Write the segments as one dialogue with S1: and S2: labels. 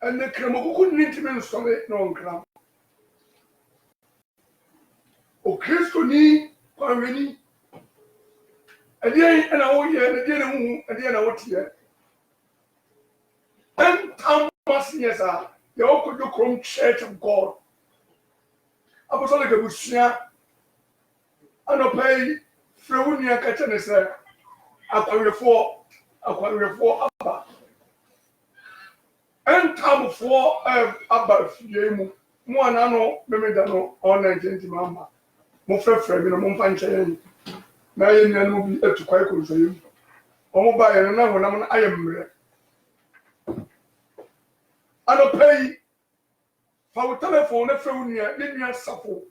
S1: and the Kramoku Nintiman Solid non cram. O Christoni, Quamini, a day and a whole year, a day and a what year. And Tom Massias are the Okudukrum Church of God. Apostolic Bushia, and a pay Freunia Catchanessa, Aquaria 4, Abba. And Tom 4 Abba Fiemu, Moanano, Memedano, or 19 Mama. Mofre Fremino, Monfanche. Now you will be able to quite for you. Oh, by another one, I am. I don't pay for telephone, a phone near Linia Sapo.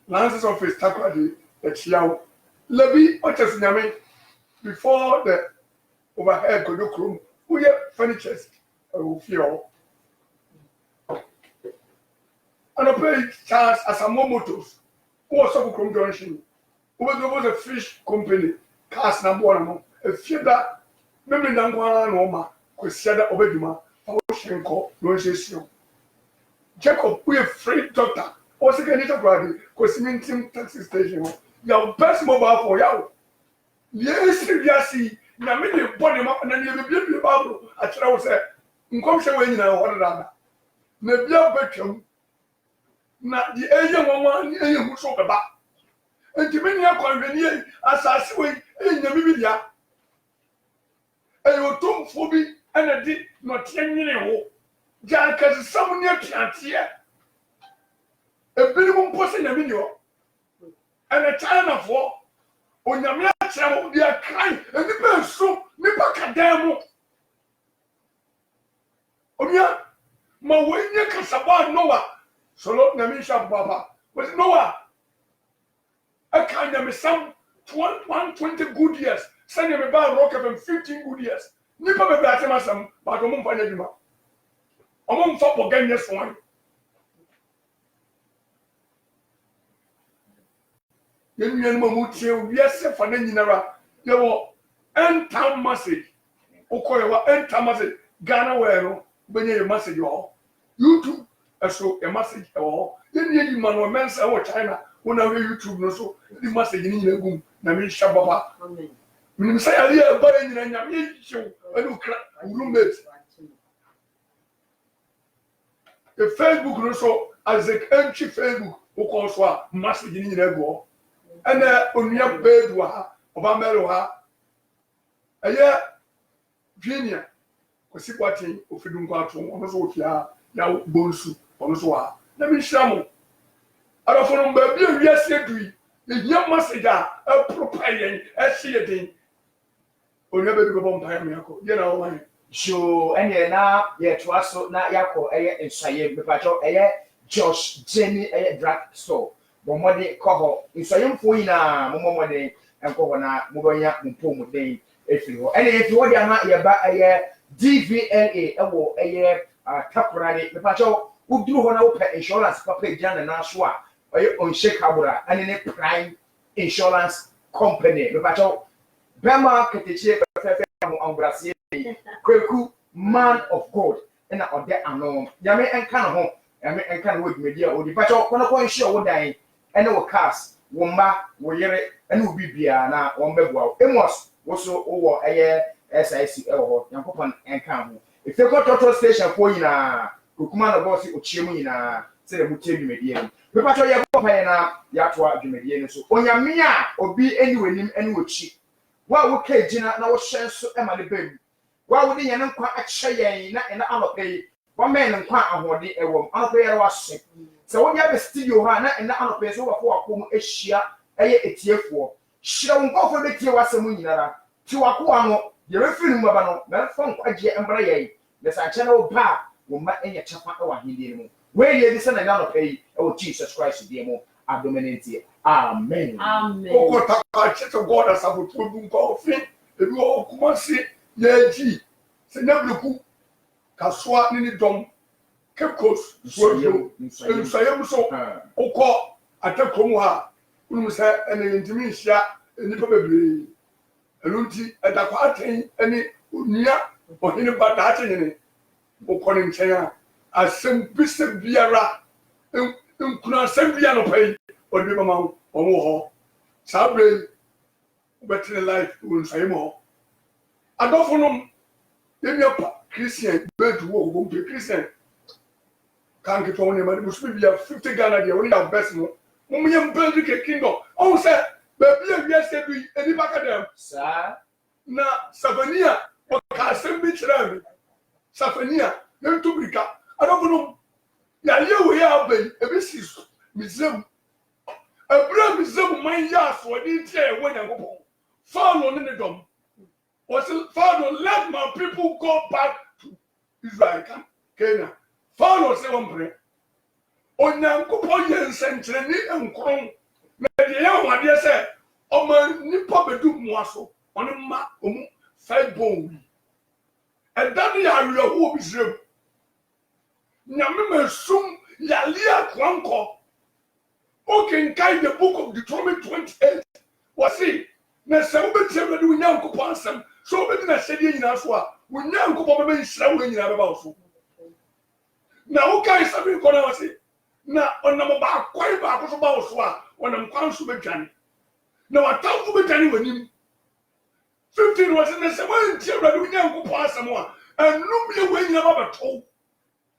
S1: Lance's office, Takwadi, the Chiao. Levy, what is Yami before the overhead Kodok room, we have furnitures, I feel. I don't pay charge as a momotos, or some conjunction. There was a fish company, cast number one, a feather, maybe Nangwana Noma, Quisiada Obeduma, Shenko, Noisation. Jacob, we are free doctor, or second little brother, Quisimintim taxi station. Your best mobile for you. Yes, you Namini body up and then you will be able at Charles said, Nkomsha when you know what another. Nebia Beckham, not the Asian woman, who spoke about. And to many are convenient as I see in the media. And you told Phoebe and I did not 10 years. Jack has someone near here. A minimum person in a video. And a China for when your man they are crying and the bell so Nipaka demo. Omia, my way near Casaba Noah. So Lord Namisha Baba was Noah. I can't have some 120 good years. Send him about rock of 15 good years. Nipa be better than some, but I'm going to find I'm going to for again this one. Yen yen mamuti we are for Ninara. You were end time message. Okoye end time message. Ghana where when you message you all. YouTube so a message all. Yen yen man or mensa or China. When I hear YouTube, no so the message in the room, Nami Shababa. When you say I hear a body in the show, I do crack roommates. The Facebook no so as a entry Facebook, who calls for message in the go. And on your bed, Obama, a year, Junior, was it what in Ofidunga, almost what you are, now Bonsu, almost what. Let me shamu. I don't know, baby, yes, you the young message are a propelling, a shielding. Or never go on Pamako, you know, why?
S2: So, and now, yet to us, not Yako, and Saye, the Josh, Jenny, a drug store. Bomode cover, in Sayum Fuina, Momode, and Governor, Moboya, Mumpo Day, if you and if you are not your back a year, DVLA, a year, Takurani, the Pacho, who do one open insurance, Papa Jan and Ashwa. On Shekabura and in a prime insurance company. The battle Bema Ketiche on Brazil, Kweku, man of God, and on that unknown. Yame and Canahon, Yame and Can with media or the battle, one of one show would die, and no cast, Womba, Woyere, and will be Biana, Wombebo. Amos was so over a year SICL, Yankopan and Camu. If they got total station for you, Kukumana Bossi or Chimina, say the Mutim medium. Pepato ya papa na ya to adwumedie no so onyamia obi anyway nim ene wochi wa wo ka gina na wo hyen so e ma ne bam wa wo de yen nkwa akye yen na ena anope wa men nkwa ahode ewom anope yere wa hye se wo nya be studio ha na ena anope so wa fo akom ehia eye etiefo hyira wo nkofo be tie wasem nyinara ti wako ano ye refiri mu baba no na fo nkwaje embra yen le sa kye na wo ba wo ma enye chafa e wa hindie mu. Where you listen and not pay, oh Jesus Christ, demo, abdominate. Amen.
S1: Amen. Oh, God, as I would put coffee, the law of Kumasi, Yaji, Senabu, Kaswa, Nini Dom, Kepkos, Soyo, and Sayam so, Oko, Atakomoha, Umusa, and the Intimatia, and the probably a Lunti, and the Quatin, and the Unia, or any bad in it. wokɔ ne nkyɛn a asɛm biara nkuna asɛm biara no pɛi ɔde bɛma wo ɔmo wɔ hɔ saa berɛ wobɛtene life wɔ nsɔe mu hɔ adɔfo nom yɛnua pa Christian bɛdu wɔ ɔbɔ mpe Christian kan ketewa wo nneɛma de musu bia 50 Ghana deɛ wo ne yɛ best no momyɛ mbɛndi ke kingdom ɔho sɛ baabi a wiase du yi anipa ka dɛm
S2: saa
S1: na Safania ɔka asɛm bi kyerɛ me Safania yɛnto birika adɔfo nom yɛayɛ wei a aba yi ebi si so Misraim ɛberɛ Misraim man yɛ asoɔden nti a ɛwɔ Nyankopɔn Pharaoh ne ne dɔm wɔse Pharaoh let my people go back to Israel kan Kenya Pharaoh sɛ wɔmpere Onyankopɔn yɛ nsɛnkyerɛnne nkron na deɛ yɛ ahoɔdeɛ sɛ ɔma nipa bɛdu mmoa so ɔne mma ɔmu five bone ɛda no yɛ awerɛhoɔ Misraim nyame masum yɛalea kwankɔ okenkan the book of Deuteronomy 28 wɔse na sɛ wobɛtie Awurade wo Nyankopɔn asɛm sɛ wobɛgyina ahyɛdeɛ nyinaa so a wo Nyankopɔn bɛbɛnhyira wo nyinaa bɛba wo so na wokae sɛbe nkɔ no wɔse na ɔnam baako so ba wo so a ɔnam kwan so bɛdwane na watamfo bɛdwane w'anim 15 wɔse na sɛ woantie Awurade wo Nyankopɔn asɛm a ɛnom yɛ wɔ nyinaa bɛbɛtow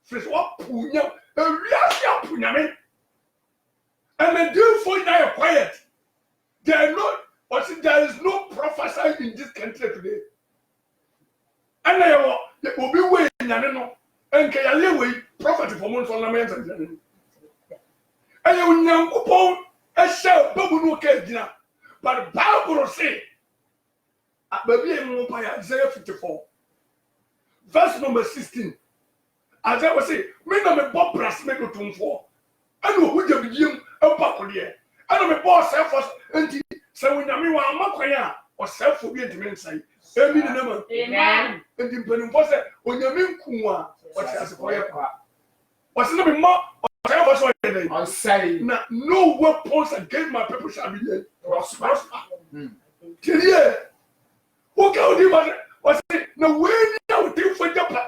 S1: firi sɛ woapo nya ewiase apo nyame and the therefore now are quiet. There is no prophesy in this country today. And they will be waiting, and can wait prophet for months on the men's. And you young upon a shell, Babu no care, but the Bible say, Isaiah 54, verse number 16. As I was saying, me no me Bob Brass make it to 4. I know who you begin. I don't be boss self and so when I mean, I'm not quite or self for being to mention. Amen. And the penny was when you mean Kuma, what's a quiet part. Was not more or say, no weapons against my people shall be prosper. Till who can do was it? No way now think for Japan,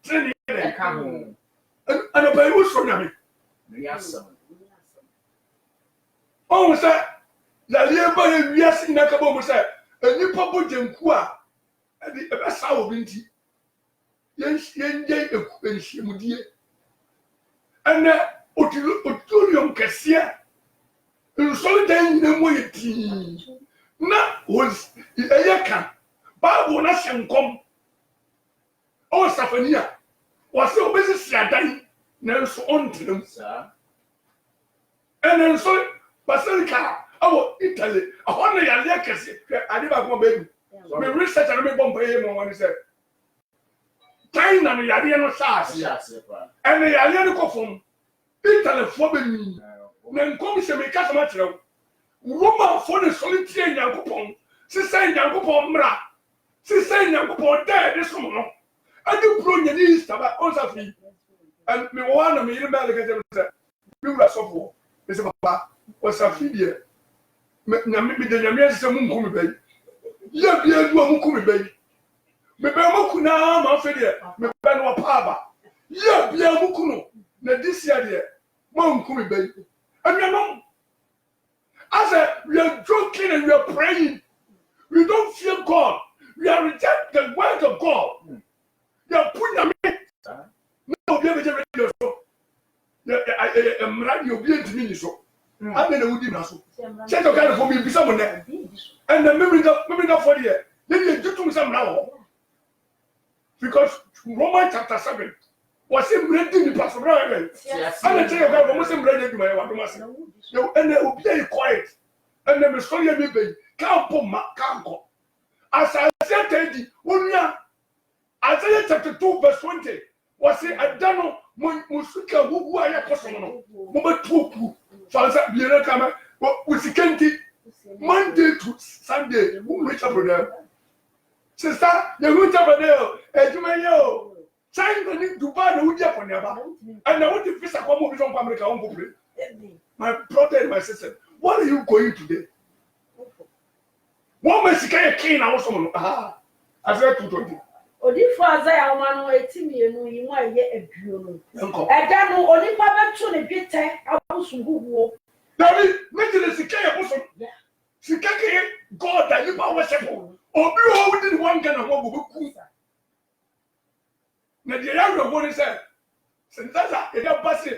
S1: training and a Bible from me. Yes, sir. Oh, sir, the labor yes in a cabo, sir, a new papa Jenkua, and the best hour binti. Yes, yen day a Shimudia. And Otulium Cassia, in solitary no more tea. Not was a yakan, Babu Nation come. Oh, Safania was so busy, Saturday. So on to them, sir. And then so, Basilica, our Italy, a 100 years, I never go baby. We research and we bomb him when he said, Time and the Yadiano Sars, and the Yadiano from Italy for me. Then come to me, Casamatra. Woman for the solitary Yankopon, Sister Yankopon Mra, Sister Yankopon dead this morning. I do bring your knees to my own. And me one of me in America said, "You are so poor." Mr. Papa was a figure. Maybe the Yamias Mukumi Bay. You be a Mukumi Bay. Maybe Mukuna, my figure, maybe no Papa. You be a Mukuno. Now this year, Mukumi Bay. And your mom. I said, we are joking and we are praying. We don't fear God. We are rejecting the word of God. You are putting me. No, be able to radio so. I'm radio be to me so. I mean, would you so? Check the kind of for me be someone there. And the memory of for the then you do to some now. Because Romans chapter 7 was him reading the pastor. Yes. And I tell you about Muslim ready to my one. And they will be quiet. And then the story of me can't go. As I said, Isaiah chapter 2 verse 20. Was it a dano Musuka who I am personal? Mama Tuku, Fansa Bianca, with the Kenti, Monday to Sunday, who reach up with them. Sister, the winter Badeo, Edmayo, China need to buy the Udia for never. And I want to visit a woman from America. My brother and my sister, what are you going today? One Mexican king, I was someone. I said 220.
S3: Odi for Azaya Mano, a Timmy, you might get a bureau. I don't know, only Papa to the bitter, I was who.
S1: David, make the Sikaya Bosom. Sikaki, God, that you are worshipful. Or be all within one kind of one. Now, the younger one is there. Since that's a pass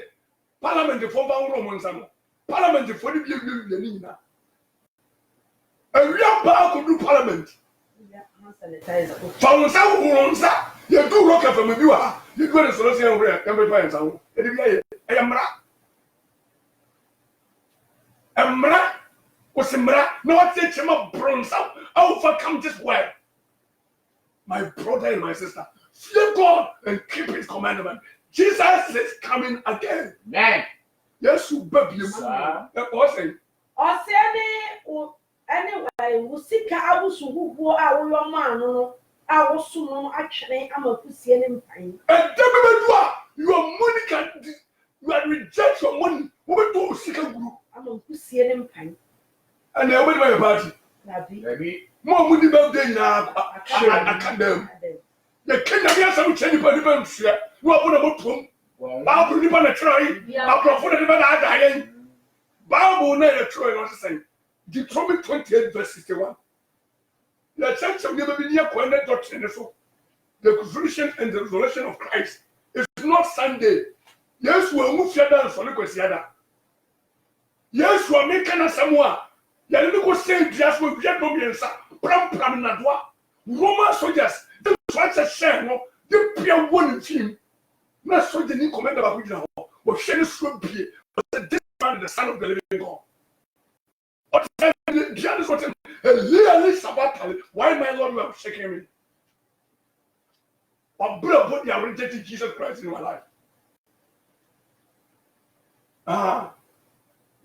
S1: Parliament for Roman Sam. Parliament for the Nina. A real power could do Parliament. Found some who owns that. You do rock from a viewer. You go to Solution where every fire sound. I am rap. Mra was mra, no take him up bronze out. Overcome this way. My brother and my sister, fear God and keep his commandment. Jesus is coming again.
S2: Man.
S1: Yes, you baby. That was it.
S3: Anyway, we see cows who go out with your man. I was soon actually, I'm a pussy and pine.
S1: And your money can you are reject your money. What do you seek a group?
S3: I'm a pussy and pine.
S1: And I went by a party.
S2: Maybe
S1: more money birthday now. I can't them. The king of the some change for the banks. You are one of them. I'll put the try. I'll put the banner. Bible never try on the same. Deuteronomy 28 verse 61. The church have never been near Quanet doctrine. The crucifixion and the resurrection of Christ is not Sunday. Yes, we will move down for the Quasiada. Yes, we are making us somewhere. You are going to say, just with Vietnamians, Pram Nadwa, Roman soldiers, the Swatch a share, the Pia one team. Not so the new commander of Wigan or Shennis would be, but this man, the son of the living God. But the Janus was a little Sabbath. Why, my Lord, you have shaken me? Or put you have rejected Jesus Christ in my life.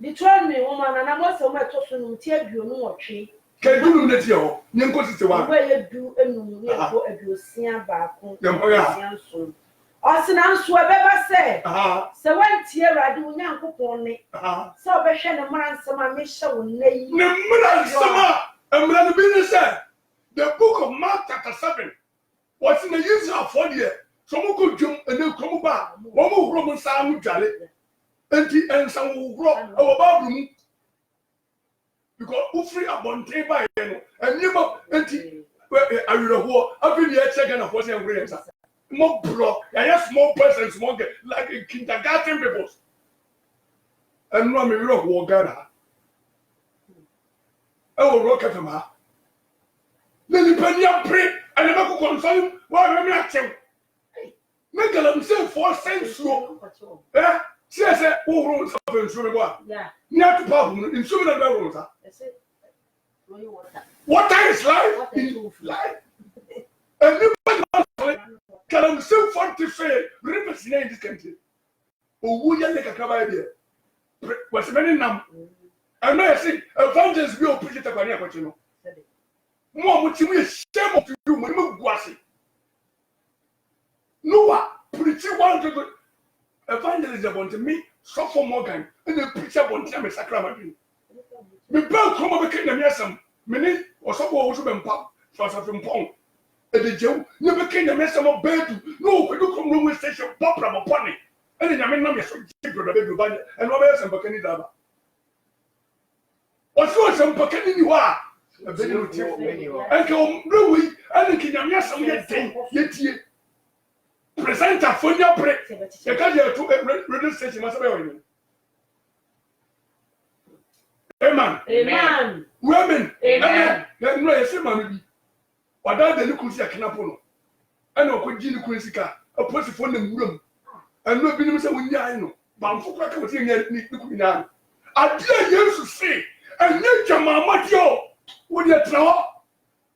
S3: Determine me, woman, and I was so much to tell you no tree.
S1: Can you do that? You go to the one
S3: where you do and you see back. Osina nso ebeba say se wantie rade wonya nkopon ne se obehwe ne mara nsema me hye wo nayi
S1: ne mara nsema emra no bi ne say the book of Mark chapter 7 what's in the Israel for there so mo ko dwom ene krom ba wo mo huro mo nsa ho dwale enti ensa wo huro e wo Bible mu because ufri abonte ba ye no enima enti awiraho afi ne e check na for say ngure ensa more block, I have small persons, small like in kindergarten people. And no, me rock Wagana. I will rock at him. Then the penny up pray and never could console him while I'm not him. Make himself 4 cents slow. Eh? See, I said, who runs up in Suriname?
S3: Yeah.
S1: Not to problem in Suriname. Water is life in life. And nobody can himself want to say, rivers in this country. Oh, we are like a cabaret. Was many numb. I know I say, evangelists will preach it about you. More much we shame of you, Manu Guasi. Noah, preaching one to the evangelist about me, Sophomore Morgan, and the preacher about Tammy Sacramento. Me bell come over Kingdom, yes, some minute or some also been pop for something pong. The Joe never came to mess up bed. No, we do come room station, pop from a pony. And then I mean, I'm so cheap for the baby bunny and what else and Pacani Daba. What's what some Pacani you are? A video and come Louis and the King of some yet thing, presenter for your break. You can't hear to a radio station, must have been. Amen.
S3: Amen.
S1: Women. Amen. Then no, I say, man. Wada de nuku si akinapo no ana okoji nuku nsika aposifo na muram anu bi nim se wonya ai no bamfo kwa ka wote nya nuku nya ade Yesu se anya jamamadio wo de tra ho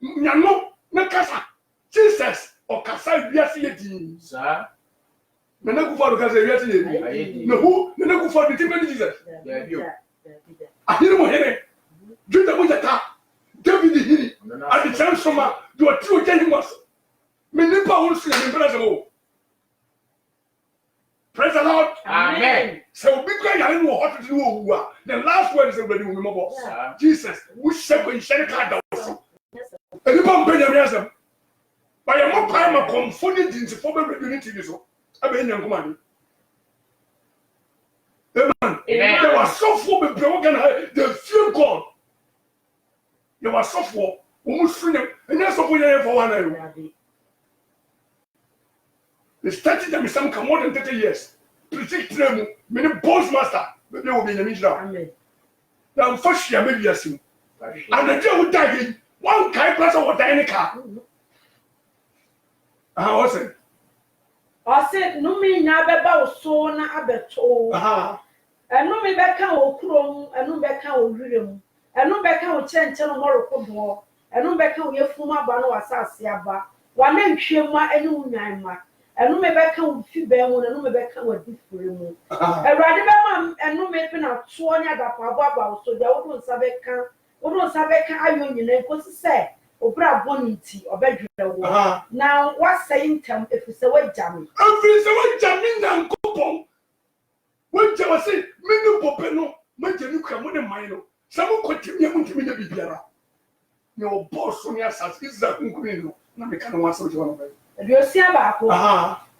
S1: nyano na kasa Jesus o kasa biase yedi
S2: sa
S1: na na kufa do kasa biase yedi na hu na kufa de timbe Jesus
S2: ya bio
S1: ahiri mo here juda mo jata David hiri at the transformer do a true gentleman. Many powers in the praise the Lord.
S2: Amen.
S1: So be great. I don't know what to do. The last word is already remember. Jesus, we shall go in Sherika. And you can't pay your ransom. But your mom time a confunded in the former unity so. I mean young woman. Amen. There was so full of broken the fear God. There was so full almost freedom and that's what we have for 1 hour. They started them some more than 30 years. Predict them, meaning boss master, but they will be in the middle. Amen. Now, first year, maybe I see. And the day would die, one kind plus of what any car. I was it.
S3: I said, no, me never bow so na abeto. And no me back out chrome, and no back out rhythm, and no back out change and more cold, and no back out your former bano assassinaba. One name shema and no name. And no me back out Fibel, and no me back out different. And rather, and no making a 20 that Pababa, so there won't Sabeka, I union, because say, or grab bonity or bedroom. Now, what's saying time if it's a way jamming?
S1: If it's a way jamming and coupon. When I say, Minu Popeno, Major come with a minor. Some continue to be the Bibiara. Your boss on your side is that Uncle. Now, we can't want such one of them.
S3: You see about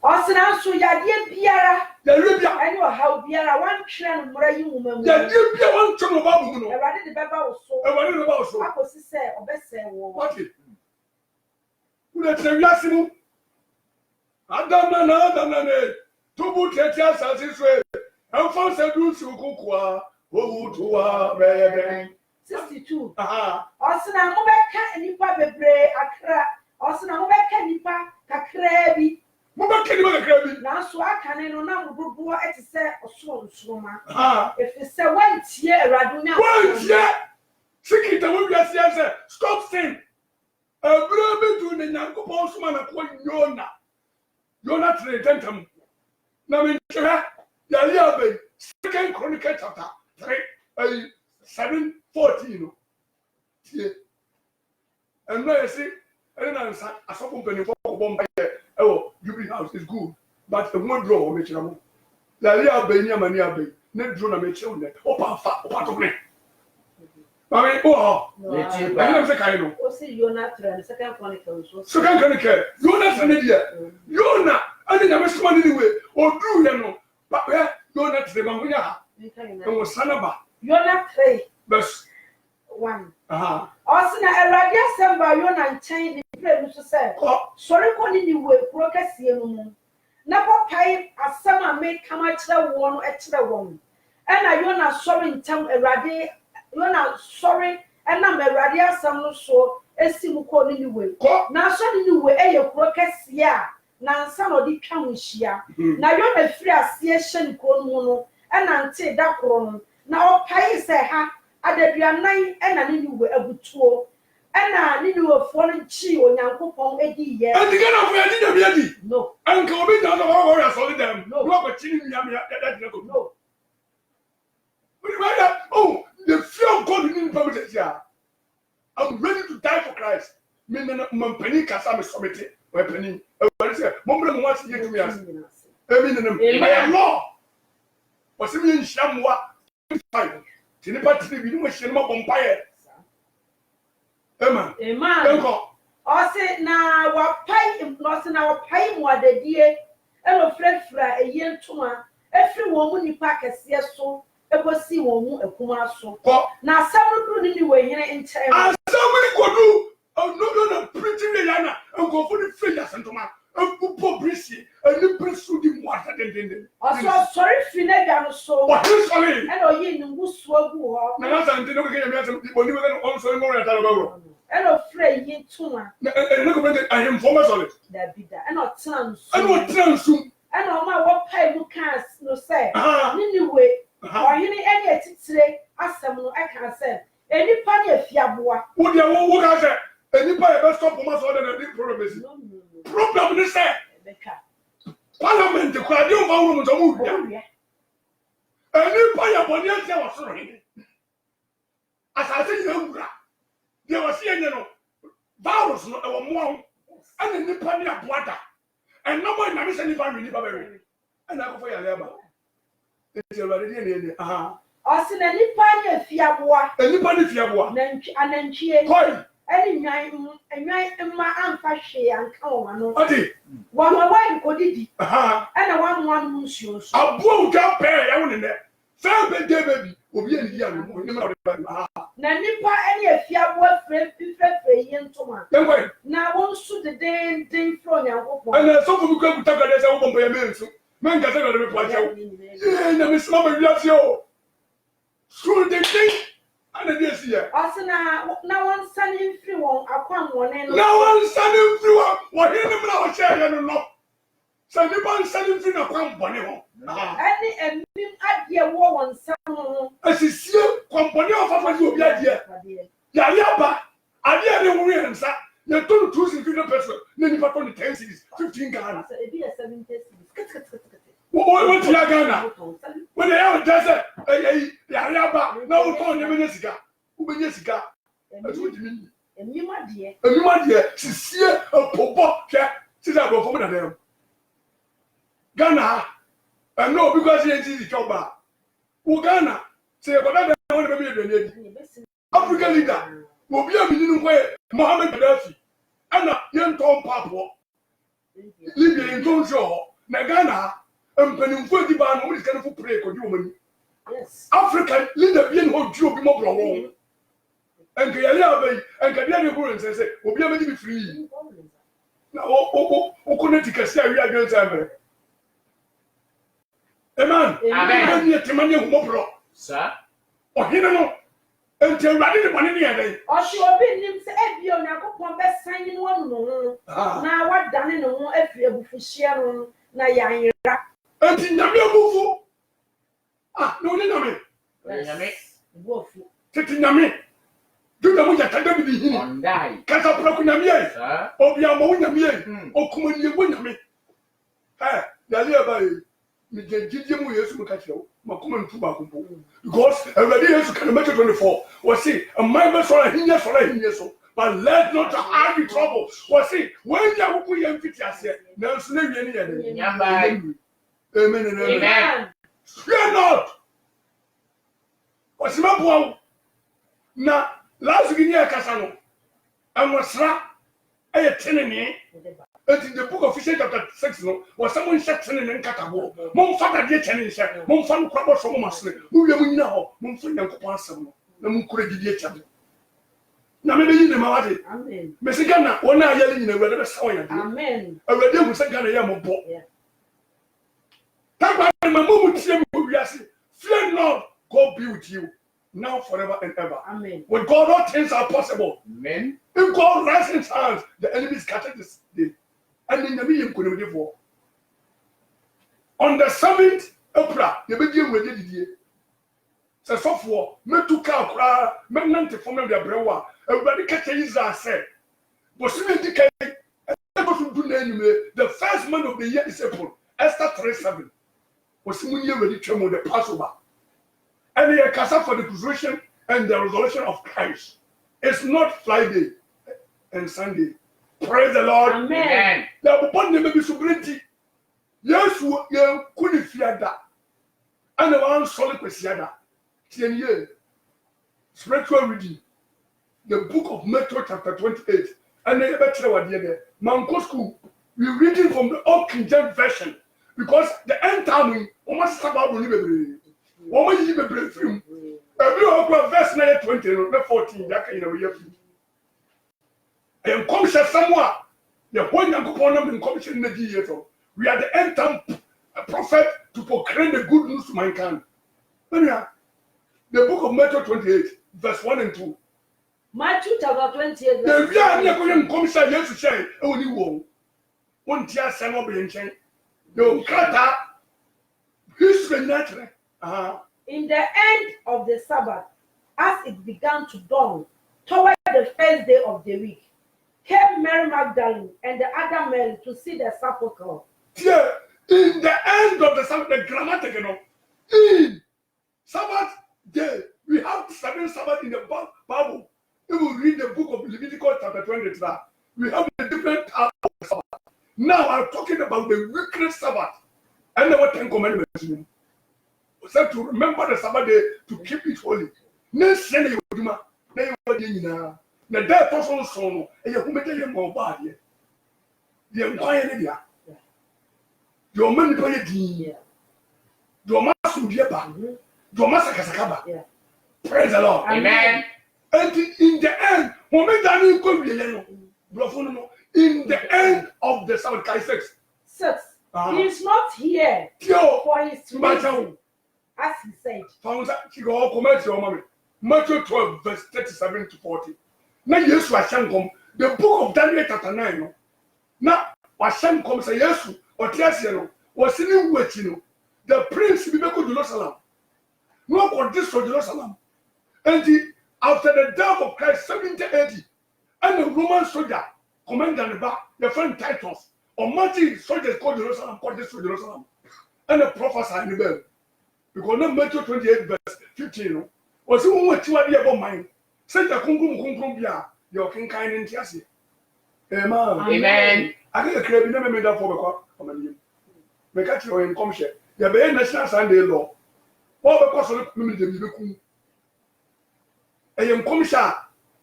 S3: Osana so ya die biara and you how biara one trend mura yi woman
S1: ya die biara one trend about no
S3: e wade de beba wo so akosi se obese wo
S1: what it una trewiase mu adana ne tubu tete asase so enfon se du su kokua owu towa bebe
S3: 62 osana mo beka nipa bebre akra osana mo beka nipa kakra bi na so akane no na mudodo eti se oso nsoma if se wantie awradu nya
S1: wantie sikita wo wiase say stop sin abra bedu ne nyankopon soma na ko Yona tre tentam na me twa ya lia be second chronicle chapter 3 7:14 no tie and no you see and answer asofo mpani ko bomba oh, Jubilee House is good, but the one draw me chamo. La lia be ni amani abe. Ne draw na me chamo ne. Opa to me. Mami, oh. I say kind no.
S3: O see Yona trend second chronicle so.
S1: Second chronicle. Yona trend dia. Yona, ani na me suma ni we. O dru ye no. Ba we Yona trend ma hunya ha. E wo sanaba.
S3: Yona 3
S1: verse
S3: 1. Osina Eradi asamba Yona nchen ni pray so say. Sorry ko ni we pro kasie no mu. Na papai asama me kama kire wo no e kire wo. E na Yona sorry ntam Eradi Yona sorry e na Eradi asam no so esi mu ko ni we. Na so ni we e ye pro kasie a na nsa no di twa nhia. Na Yona firi asie hye ni ko no no e na nte da koro no. Na opai se ha adaduanan e na ni we abutuo. Ena ni wo fo nchi onyankopon edi ye
S1: and the kind of edi dem yedi
S3: no
S1: and can we down the warrior solid them no go chini nyam ya that
S3: no
S1: oh the fear of God in permit here I'm ready to die for Christ me na mampani kasa me submit we pani e say mo mbre mo wasi ye to me as e me law o se me nhyiamwa 5 tini patri bi ni mo hye no bompaye. Amen.
S3: Ose na wapai mu adadie e no frefra eye ntoma efri wo mu nipa kese so ekosi wo mu ekuma so na asam no ni we hene nkyere
S1: asam ni kodu no na preaching le yana go for the free asentoma po brisi ani presu di mu atadendende
S3: oso sorry fi na bia no so
S1: what is sorry
S3: e no yi ngu suagu ho
S1: na na sante no ke yemi asem boni we no on so mo na talo go
S3: eno frɛ yi tuma
S1: na ko bende ahim former solid
S3: da bida eno trans eno ma wo pai mu kan no say ni we ohini ene etitire asɛm no eka sɛ enipa ne afiaboa
S1: wo de wo ka sɛ enipa e be stop ma so na the problem ni say parliament ko ade o ma wo mo so mu bia enipa ya boni ase wo soro hini asase ni ngura there was here no virus no e wo mo and nipa ni aboada and no more na me say nipa ni nipa be and I go for your labor it's already in
S3: osina nipa ni afiaboa
S1: nipa ni fiaboa
S3: anantwie
S1: koi
S3: Any nine ma amfa hwe anka wo no.
S1: Odi.
S3: Wa ma wa kodidi.
S1: Aha.
S3: And one musuo so.
S1: Abu uja pe ya woni ne. Say be dey baby. Obi eni ya no. Ni ma
S3: na nipa any afiabo afrefrefre yentoma.
S1: Denwe.
S3: Na won su de den fro nyankopon.
S1: And so for me go buta ga dey say wo bombo ya me nsu. Men ga say ga dey po ajewo. Na me sma ma wiase o. Through the thing and the year.
S3: Asana na won sanin free won akwan won no.
S1: Na won sanin free won here nem na o share no. So the ban sanin free na kwan bone ho.
S3: Any emim adie wo won san ho.
S1: Asisie kwan bone of afa obi adie. Ya yaba adie ne wo yensa. You told 250 pesos. Na ni pato ni 10 cities, 15 Ghana.
S3: So e be 70 cities.
S1: What you Ghana? When they have desert, ya yaba na wo ton nyeme sika. Wo benye sika. That's what you mean.
S3: Emim adie.
S1: Emim adie sisie opopo hwe. Sisa go for me na dem. Ghana, I know because he is the job. Ghana, say, but I don't want to be a African leader. Will be a minimum way, Mohammed Gaddafi. Anna, young Tom Papo, Libya in Joneshaw, Nagana, and Peninfo di Ban, who is going to pray for you.
S3: Yes.
S1: African leader being hold you be more wrong. And Kayali and Kayali Burns and say, will be able to be free. Now, Connecticut, we are going to Amen.
S2: Amen.
S1: You temanya humobro.
S2: Sir.
S1: Ohina no. Ente urade de bone ne yede.
S3: Ohwe obi nim se ebi onakopon be san ni wonu no. Na wadane no ho afiri abufuhia no na yanra.
S1: Ente nyame abufu. No ne nyame.
S2: Nyame.
S3: Bofu.
S1: Tete nyame. Duda mo ya tada bi di hini.
S2: Ondai.
S1: Kasa proku nyame ye.
S2: Sir.
S1: Obi amo nyame ye. Okumani ye nyame. Dali abaye. Me gidie mu Yesu mka kire wo makoma ntu ba kompo because already Yesu can make it 24 was see a man be so hinya so but let not to have the trouble was see when you go you fit ase na so na wie ne ye
S2: Nyamba.
S1: Amen.
S2: Amen.
S1: Fear not. Was ma bo na last gini akasa no amosra aye tenene. In the book of Ephesians chapter 6, no, was someone said telling in Catabo, Mom Father, dear Channing, Mom Fan Crabber from Master, who you know, Mom Fan Yankopasam, no Mukuri dear Chapter. Now maybe you know what it.
S3: Amen.
S1: Messicana, one eye yelling in a red soil.
S3: Amen.
S1: A red was a gun a yam of boat. That my mom would say, fear not, God be with you. Now, forever and ever.
S3: Amen.
S1: With God, all things are possible.
S2: Amen.
S1: If God rises his hands, the enemy is scattered this day. And in the medium could be for. On the 7th April, the medium will did the so for me to cry, men not to form their brewer. Everybody catch Israel said, but soon indicate the first month of the year is April. Esther 3:7 was soon ready to the Passover. And the cast for the crucifixion and the resurrection of Christ. It's not Friday and Sunday. Praise the Lord.
S3: Amen.
S1: The upon the baby sovereignty. Yes, you couldn't fear that. And the one solid question. 10 years. Spiritual reading. The book of Matthew chapter 28. And they ever tell what there. Manko school. We reading from the Old King James Version. Because the end time, almost about the liberty. Woman, you be brave film. Every verse 20, 14. That kind of year. And come somewhere. The whole young couple in commission in the year. We are the end time prophet to proclaim the good news to mankind. The book of Matthew 28, verse 1 and 2.
S3: Matthew chapter 28.
S1: The real young commission, yes, to say, only one. One tear, some of the ancient. The Kata history natural.
S3: In the end of the Sabbath, as it began to dawn, toward the first day of the week, came Mary Magdalene and the other men to see the sepulchre.
S1: Yeah, in the end of the Sabbath, the grammatic, in Sabbath day, we have 7 Sabbath in the Bible. If we read the book of Leviticus chapter 23, we have a different type of Sabbath. Now I'm talking about the weekly Sabbath. And the 10 commandments. We said to remember the Sabbath day to keep it holy. The death person so and you come tell you more bad here. The empire in there. Your money pay the your master be back. Your master Kasakaba. Praise the Lord.
S2: Amen.
S1: And in the end, when we done go in the end of the 6.
S3: He is not here for his reason, as he said.
S1: Matthew 12, verse 37 to 40. Now, yes, the book of Daniel chapter 9. Now, Washem comes say yes, or Tiasiano, was in waiting. The prince will go to Jerusalem. No one this for Jerusalem. And after the death of Christ, 70 AD, and the Roman soldier, commander the back, the friend Titus, or Matthew soldiers called Jerusalem, called this for Jerusalem. And the prophesy in the bell. Because now Matthew 28, verse 15, was the one with 2 idea about mine. Send the Kunkum Bia, your king kind in Tiasi.
S2: Amen.
S1: I think a crab never made up for a million. Make at your income share. The Bay National Sunday law. What because of the I am commissioner.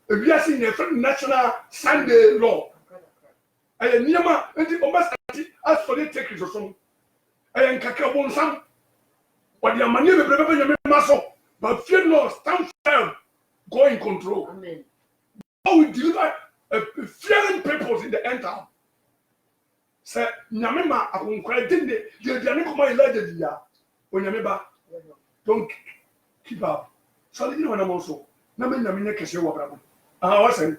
S1: We are seeing a national Sunday law. I am Yama and the Obasati as for the take it or some. I am Kakabon Sam. What your money will prevent your muscle, but fear no, stand firm, go in control.
S3: Amen.
S1: How we deliver fearing purpose in the end time. Say, Namima, I won't cry, didn't they? You're the Anikoma Elijah. When Yamiba, don't keep up. So, you know, I'm also. Namina Cassia. I was saying,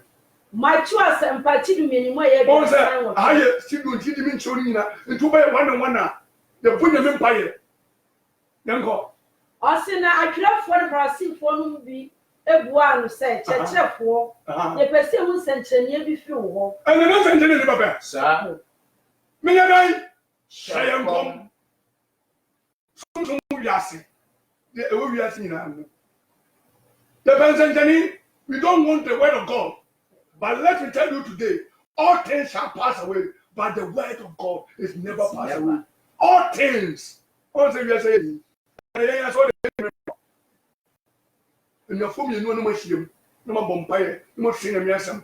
S3: my choice and party to me,
S1: I still don't see them in Cholina, and to buy 1 and 1 now. The Punyam Empire. Young God.
S3: Osina, I can't afford for a seat for me. A one said, Church for the person sent near before.
S1: And the nothing to the Papa,
S2: Sir.
S1: May I am come. Some Yassi. We are seeing the Benjamin, we don't want the word of God. But let me tell you today, all things shall pass away, but the word of God is never pass away. All things. One thing we are saying, I saw the and your phone, you know, no mushroom, no more bumpire, no more sing and yasam.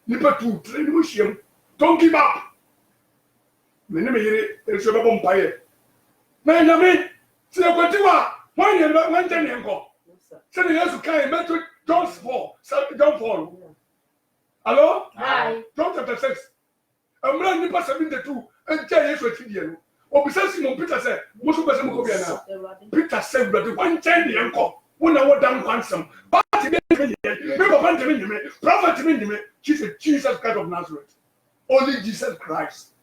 S1: Nipper 2, 3 mushroom. Don't give up. The name is a bumpire. Man, I mean, see a Quatua, 1 year, 1 10 year ago. Say the years to carry mental John 4, John 4. Hello?
S3: Hi.
S1: John chapter 6. I'm running Nipper 72 and 10 years with you. Or besides Simon Peter said, most of us Peter said, but the 1 10 year ago. When I was down handsome, but prophet Jesus Christ of Nazareth. Only Jesus Christ.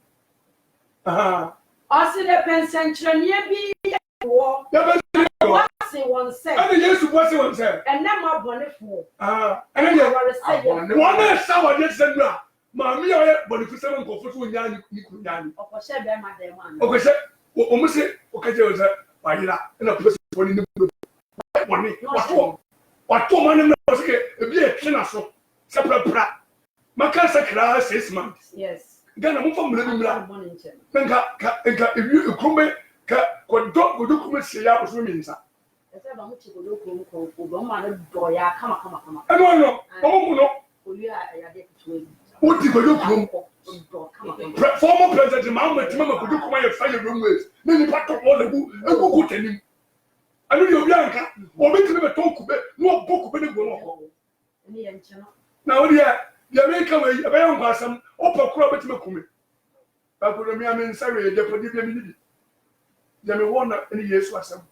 S3: Also, the pension be war. One said,
S1: and yes, was one said,
S3: and now wonderful.
S1: And one sour yes, and now, Mammy, but if you say, go for 2 young, you could young. Okay, sir, almost say, okay, and a person in the what 2 money was be a cleaner separate brat. Macassa cry 6 months.
S3: Yes.
S1: Then I move from living blood. Then if you come back, what dog would you come see out swimming, sir? I don't know. Oh, no. What did you come? Former President Mama could you come and fire room with? Then you pack up all the book and go to him. I know you're Bianca, or make them a talk, no book, but it will now, dear, the American way, a young person, upper crop to Makumi. I could mean, sorry, they put you. There may one any years was some.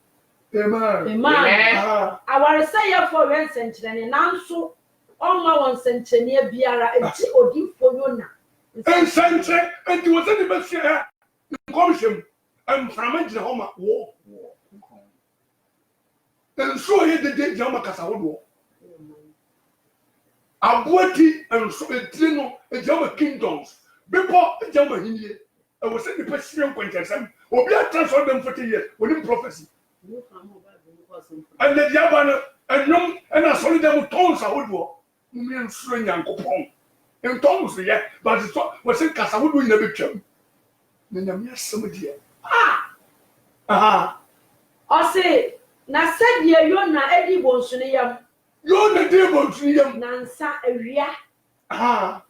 S1: Amen.
S3: I want to say for one century and also all my 1 century near Biara and Odi for you now.
S1: And century, and you was any best here. Commission and from the home war. And so he did Yamakasa war. Abuati and so a trino, a Jama kingdoms. Before a Jama Hindi, I was saying the Persian quintessence, or be a transfer them 40 years within prophecy. And the Yabana and young and I saw them with tones I would walk. Me and Swing and Copon. And Thomas, yeah, but it was in Casawood in the picture. Then I'm yes, somebody. I
S3: say, now said ye, you're not Eddie Bonson,
S1: You the devil to him.
S3: Nansa awia.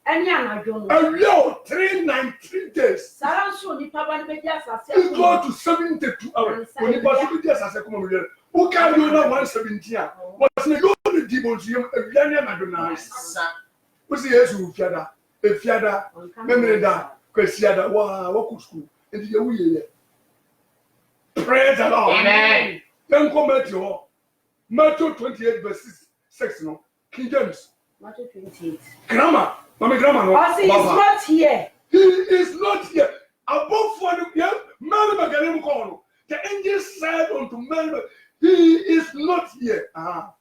S1: Any
S3: anadwo no.
S1: Awia 393 days.
S3: Sara nso nipa ba no bedi asase.
S1: It go to 72 hours. When you pass the asase come over here. Who can you know 170? What's the the devil to him? Awia ni anadwo na. Who say Yesu fiada. Efiada. Memory da. Kwesiada wa ku school. Enti ye wuye. Praise the Lord.
S2: Amen.
S1: Then come Matthew 28 verse 6 no. King James.
S3: Matthew 28.
S1: Grammar. Mommy grammar no.
S3: He is not here.
S1: He is not here. Above for the man magalim call. The angel said unto man, he is not here.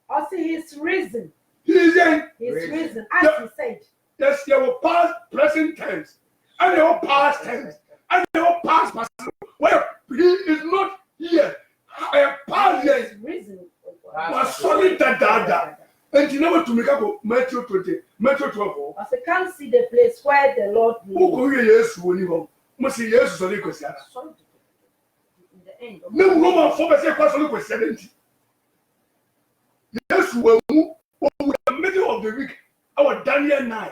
S3: Also he is risen.
S1: He is here.
S3: He is risen. As he said.
S1: Yes, there were past, present tense. And they were past tense. And they were past past. Well, he is not here. I am past
S3: He
S1: here.
S3: is risen.
S1: Was solid that. And you know what to make up Matthew 20, Matthew 12.
S3: As I can't see the place where the Lord
S1: Who go here, yes, when you go. Must see yes, so they could say.
S3: In the end.
S1: No Roman for the question was 70. Yes, well, the middle of the week, our Daniel 9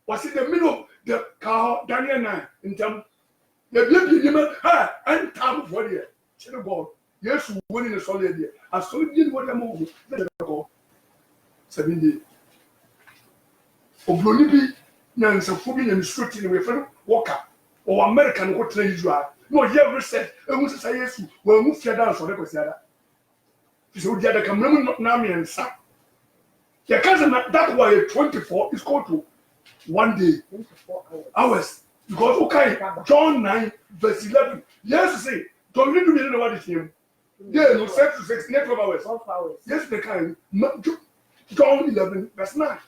S1: was in the middle of the car, Daniel 9 in terms. The baby, and time for the children. Yes, winning the solid year. I saw you what I'm moving. 7 days. Obroni bi nyansafo bi na nsuti ne wefa worker or American go train Israel. No here research ehun say Yesu wa mu fia dan so le kwesi ada. So dia da kamram na me nsa. Ya kaza na that why 24 is called to 1 day
S3: 24
S1: hours because okay John 9 verse 11 yes say don't read me know what is him. Yeah no 6 to 6 net 12 hours.
S3: 12 hours.
S1: Yes the kind John 11 verse 9.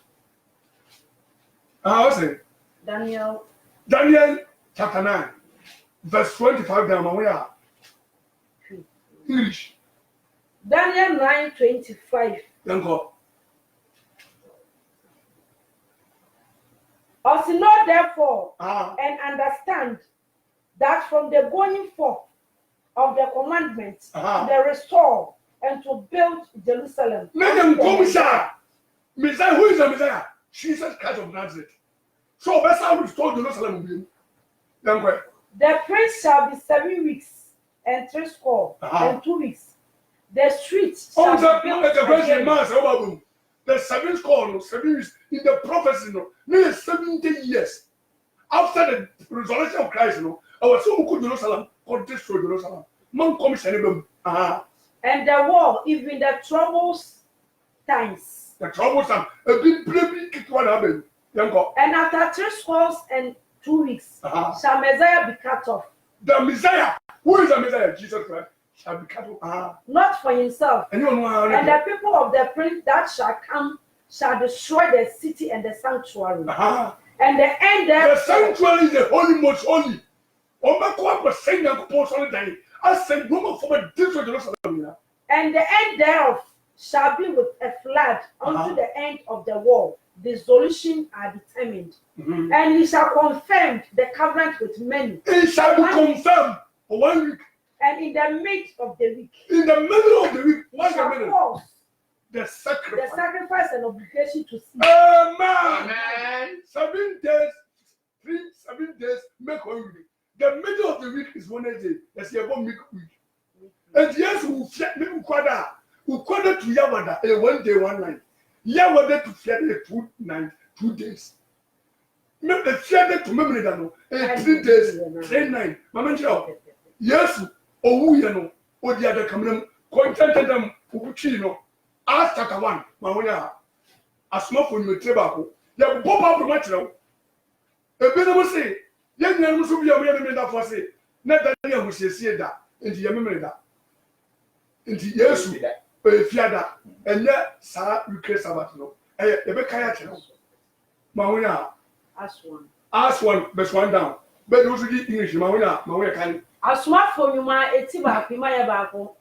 S1: What's it?
S3: Daniel
S1: chapter 9 verse 25 down where are English.
S3: Daniel 9:25.
S1: Then go.
S3: Also know therefore and understand that from the going forth of the commandments to restore and to build Jerusalem.
S1: Let them come, Messiah. Messiah, who is the Messiah? Jesus Christ of Nazareth. So best I restore Jerusalem. Then go.
S3: The prince shall be 7 weeks and 3 score and 2 weeks. The streets shall be built again.
S1: The 7 score, 7 weeks in the prophecy, nearly 70 years after the resurrection of Christ. Our son could Jerusalem, God destroy Jerusalem. Man commission.
S3: And the war, even the troubles times.
S1: The troubles time. A big kick one happen.
S3: And after 3 scores and 2 weeks, shall Messiah be cut off.
S1: The Messiah, who is the Messiah? Jesus Christ shall be cut off.
S3: Not for himself. And the people of the prince that shall come shall destroy the city and the sanctuary. And the end there.
S1: The sanctuary is the holy, most holy.
S3: And the end thereof shall be with a flood unto the end of the world. Dissolution are determined. And he shall confirm the covenant with many.
S1: It shall be confirmed for 1 week.
S3: And in the midst of the week.
S1: In the middle of the week.
S3: He shall cause
S1: the
S3: sacrifice and obligation to cease.
S1: Amen. 7 days. 7 days make 1 week. The middle of the week is Wednesday. That's your 1 week. And yes, we fiat me ukwada to Yawada 1 day 1 night. Yawada to fiat 2 nights 2 days. Me the fiat to memory dano 3 days 3 nights. Mama chao. Yes, owu ye no odi ada kamram contented ukuchi no. Acts chapter 1 mawonya asoma for me trebako. Ya pop up ma chiro. Ebe na mo say ye nyam so bia mo ye me da for say na Daniel ho siesie da. Enti ye memory da. Enti Yesu fiada enye sa weekly Sabbath no e be kaya chiro mawonya as one verse 1 down but those who speak English mawonya kan
S3: asuma for nyuma eti ba pima ye ba ko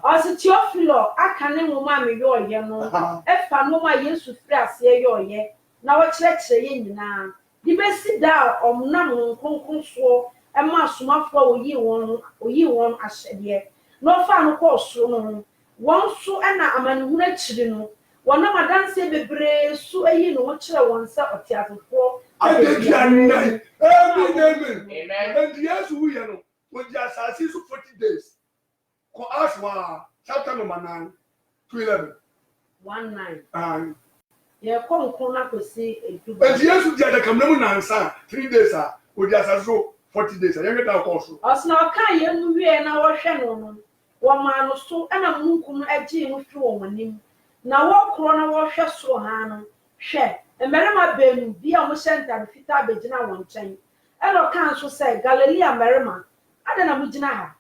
S3: osi Theophilo aka ne nwoma me yo ye no e fa no ma Yesu firi ase yo ye na wo kyerɛkyerɛ ye nyina di be si da omnam nkonkon so e ma asuma fo oyi won ahyɛde no fa no kɔ so no won so na amanehunu akyiri no One of my dance be brave, so a you know what I want to theatre for.
S1: Amen. And yes, we know, with just as 40 days. Ask one, chapter number 9 to 11.
S3: 19. Yeah, come to see a two.
S1: And yes, we had a communion answer 3 days, with just as 40 days. I get that also.
S3: As now, can you be an hour channel? One man or so, and a moon a gene through on him. Now, what corner was just so hannah, share, and Merima Ben be almost sent and fit up a general one chain. And our council said, Galilea Merima, I don't know, Mujina.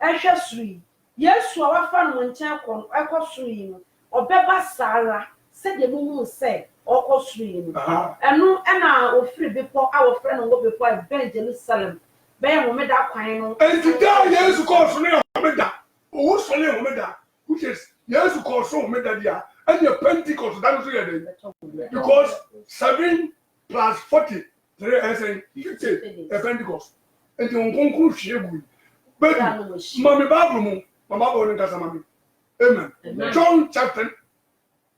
S3: I shall sweet. Yes, so our fan one champion, I call swing, or Beba Sarah, said the moon said, or call swing. And no, and now, free before our friend will be before Ben Jerusalem. Ben will make that quine.
S1: And today, yes, of course, who's Sonia Omega, which is yes, of course, so Omega, and your Pentecost, that was the because 7 plus 40, as a Pentecost, and you won't conclude. But Mammy Babu, Mamma Bonin Casamami. Amen. John chapter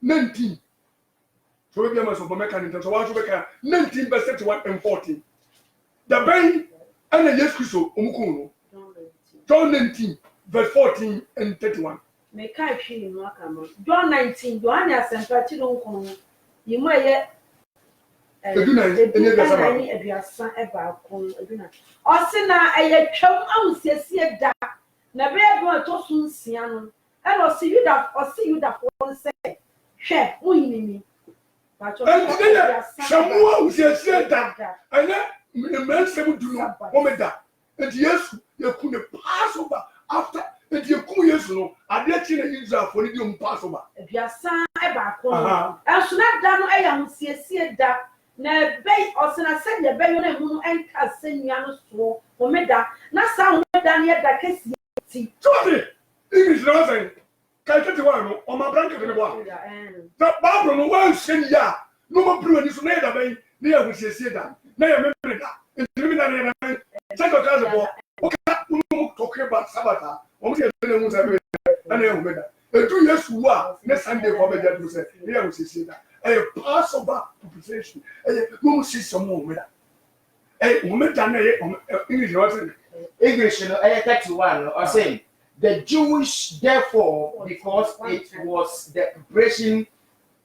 S1: 19. So we must have a mechanism. So I should 19 verse 31 and 14. The Bay and the Yes Christo, Umukuno. John 19, verse 14 and 31.
S3: Make I feel Makama. John 19, Joanna and Patino, you may yet. Aduasa eba kon aduna osina ayetwam awusesie da na be go to sunsia no e no si yuda fon se hwe uyinimi ba to
S1: shamu awusesie da ene mmensem dunu omeda and Yesu yakune Passover after and yakum Yesu no ade chi na Israel for the Passover
S3: aduasa eba kon enso na da no ayawusesie da na bay osina said the bay na hunu enka senya no so omeda na sa omeda na da kesi ti
S1: sorry English no say kai 31 no o ma branket ne bo na Bible no wan shen ya no mo bru ani so na da bay na ya husiesie da na ya membre da ntimi na na check out the bo o ka no talk about sabata o mo se na hu sa na ya omeda edu Yesu wa na Sunday ko be ja do say na ya husiesie da a Passover propitiation. No see some more with that. English,
S2: English, 31, or saying the Jewish, therefore, because it was the preparation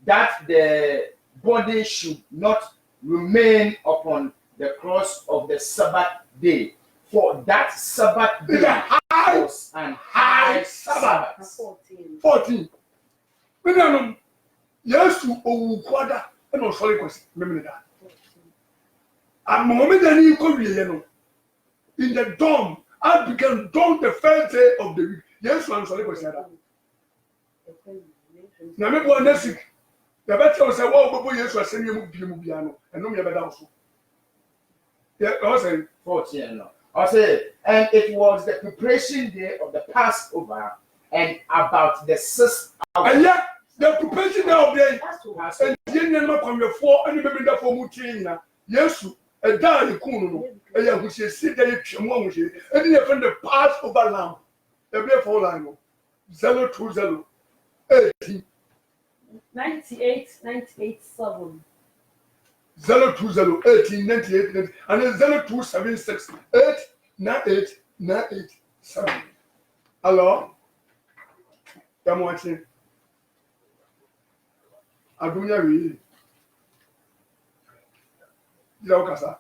S2: that the body should not remain upon the cross of the Sabbath day, for that Sabbath day was an high Sabbath.
S1: 14. Yes, oh, quada, and no solid question. Remember that. A moment that you could be in the dome, I began dome the first day of the week. Yes, one solid question. Now, maybe one next week. The better was a wall before yes was sending you piano, and no me ever also. Yeah, I was saying
S2: 14. I said, and it was the preparation day of the Passover, and about the 6th hour.
S1: And yet, the preparation of the and the name from your 4 and maybe the 4 mutina. Yes, a die kuno, a young who says, sit there, and you find the Passover lamb. The beer for line 020 18
S3: 98 7
S1: 020 18 98 and then 0276 898 987. Hello? I'm watching. Adunya wi. Jira kasa.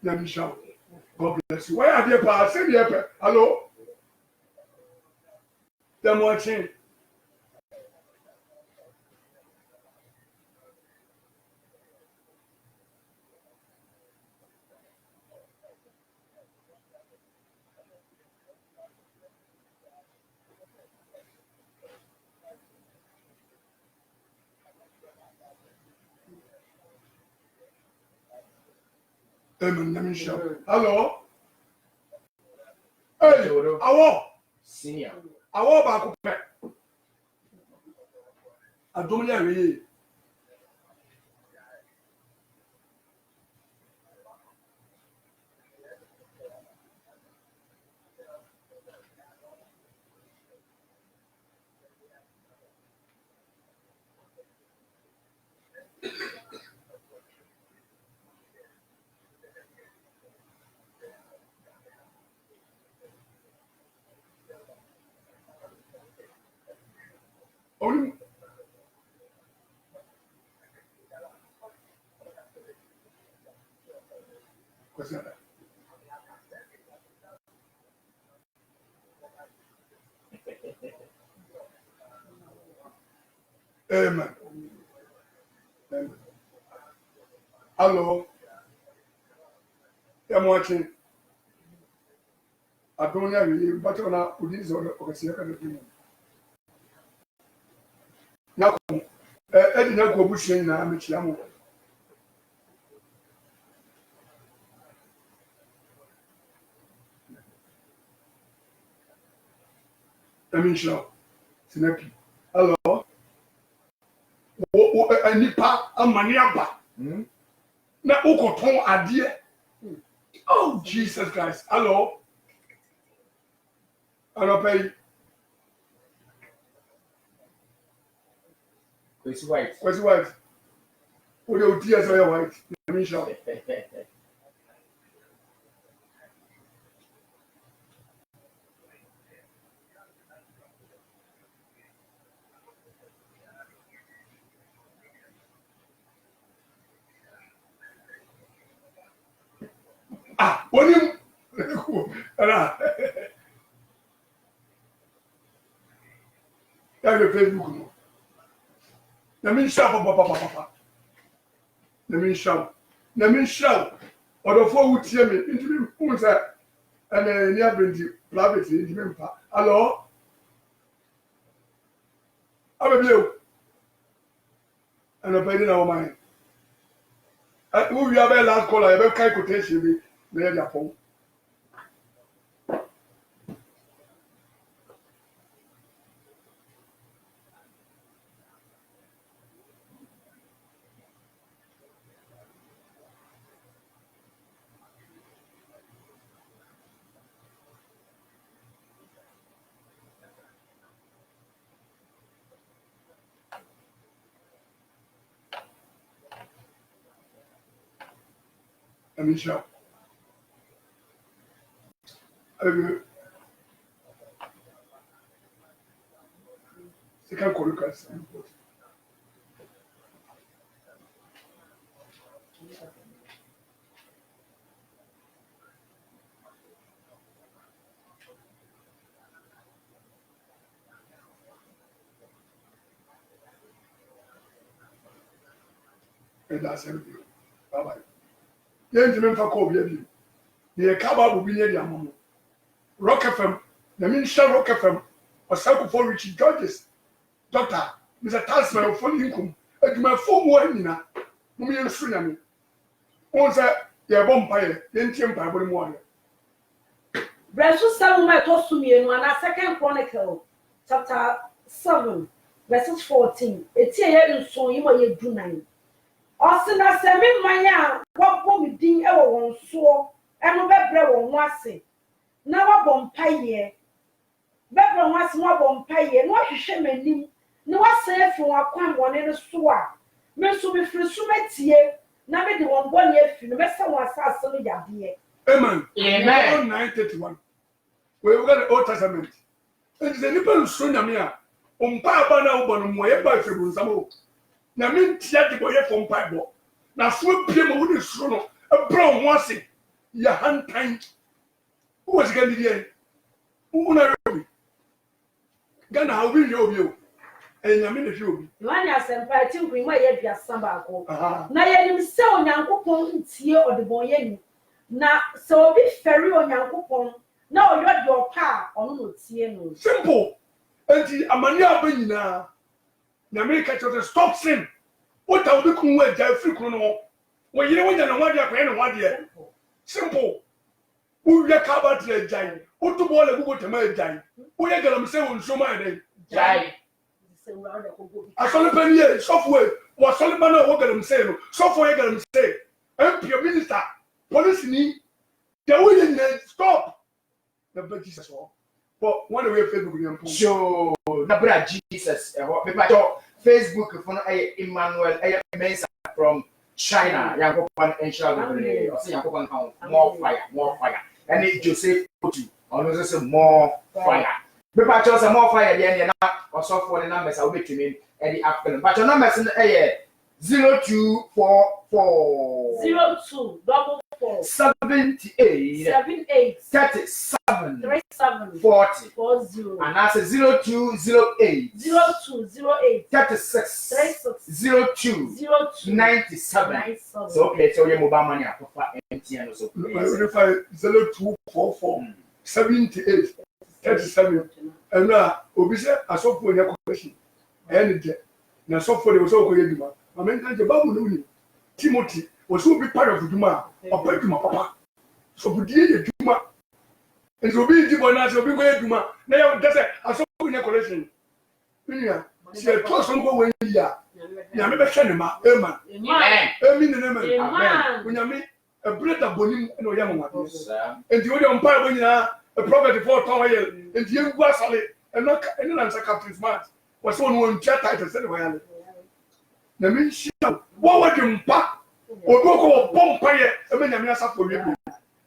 S1: Let me shout. God bless you. Why are you passing here? Hello? Them watching. Amen. Let me show. Hello. Hey, awo.
S2: Senior.
S1: Awo ba ko pe. Adomle awe. Only what's that? Amen. Amen. Hello. I'm watching. I don't know you, but on a police or a now, Eddie Nako Bushin, I'm a chiamo. I mean, show. Snappy. Hello. A nipa, a maniapa. Now, Okoton, a dear. Oh, Jesus Christ. Hello. Hello, pay.
S2: It's white.
S1: What's white? What do you tears are white? I mean, show. Ah, what do you? That's your Facebook. Let me shout, papa. Let me shout. Or the four would hear me into me, who's that? And then near Brinty, privately, into me. Hello? I'm a blue. And I'm paying our mind. At who you have a last call, I have a quotation, me, their phone. Let me shout. Second chorus. And that's everything. Bye bye. Gentlemen, for Kobe, the Kaba will be near the Amon. Rock FM, the Minister Rock FM, or Circle for Richard Georges. Doctor, Mr. Tasman of Full Income, and my 4 more Nina, whom you free me. Once your bumpire, then Timber, but more.
S3: Verse 7 might toss to me in one second chronicle, chapter 7, verses 14. It's here so you may do 9. Osina se me manya wabɔ me din ɛwɔ wɔn so ɛno bɛbrɛ wɔn ase na wabɔ mpaeɛ bɛbrɛ wɔn ase na wabɔ mpaeɛ na wahwehwɛ m'anim na wasan afi wɔn akwan wɔn ne so a me nso me firi so metie na me de wɔn bɔne afi no mɛsɛ wɔn asase no yadeɛ.
S1: Amen. Amen. 9:31. We got the Old Testament. And the nipa so nyame a ompa aba na wo bɔ no mo yɛ ba firi nsamo. Na me tia de boye for mpaebo na so pie ma woni suro no ebra ho ase ya hantan who was going to be who na rebi Ghana how we you obi o enyame na hwe obi
S3: Yohane asempa tinkwin ma ye biasa ba ko na ye nim se onyankopon ntie odebonye ni na se obi feri onyankopon na oyodi opa ono no tie no
S1: simple enti amani aba nyina na America to stop sin. What I will be kun we ja free kun no. We yire wonya na wade akwa na wade. simple. Who ya covered the giant? Who to ball a good to my giant? Who ya get them say on so my
S2: Giant.
S1: I saw the penny software was Solomon or what them say. Software get them say. MP minister, police need the way stop. The bad Jesus all. But one way Facebook.
S2: So, Nabra Jesus, Facebook for Emmanuel Mensah from China. Yankopan and Charlotte, or say Yankopan, more fire. And it Joseph Otu, or more fire. But just more fire than or software numbers I'll make you in the afternoon. But your numbers in the 0244
S3: 0244
S2: 78
S3: 78
S2: 37
S3: 37
S2: 40
S3: 40
S2: and that's a 0208
S3: 0208
S2: 36
S3: 36
S2: 02
S3: 02
S2: 97. So okay, so your mobile money for MTN also.
S1: 0244 78 37 and now obisa asofo nya question and na asofo dey so ko yeduma amenta je babu no ni Timothy was so be part of duma opa duma papa so budie ye duma and so be di bona so be go yeduma na ya tese asofo nya collection nya se to so go wen ya nya me be hwe ne ma amen amen amen nya me a brother bonim no ya mo and you dey on part when you a prophet for Toya, and you was and not any answer Captain Smart was one chat title said, well, the mean, what would you pack or go Pompire, a man, for you.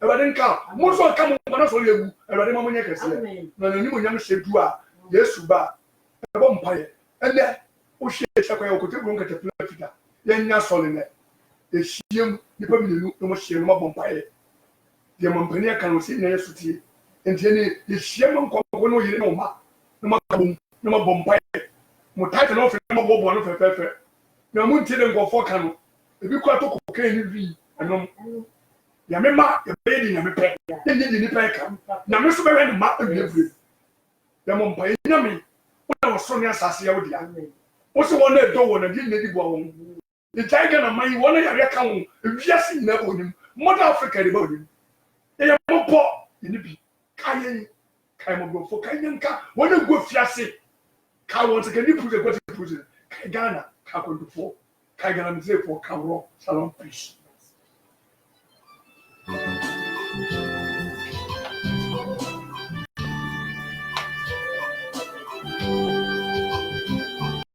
S1: I didn't come. Most will come on for you, and I didn't no new young shape you are, yes, Suba, a Pompire, and then, oh, shit, I could take a plate. Then, not solid. The shame, the probably no more shame of Pompire. The Montpellier can see near city. Entieni yeshiem nko no yire no ma no ma bom no ma bompa mo title no fe no bobo no fe na mo ntide nkofo ka no ebi kwa to kokain ni wi anom ya me ma ya be di ya me pe ndi ni pe ka na me so be we ma ebi ya mo mpa nya me wo so ne asase ya wo dia wo so wona edo wo na di na di bo wo the tiger na mai wona ya re ka wo ewiase na onim modern Africa de ba onim ya mo po ni bi Kayen, Kaimo for Kanyanka, when you go fiasse, Kawans can you put a question to put it? Kagana, Kakon before, Kagana for Karo, Salon Fish.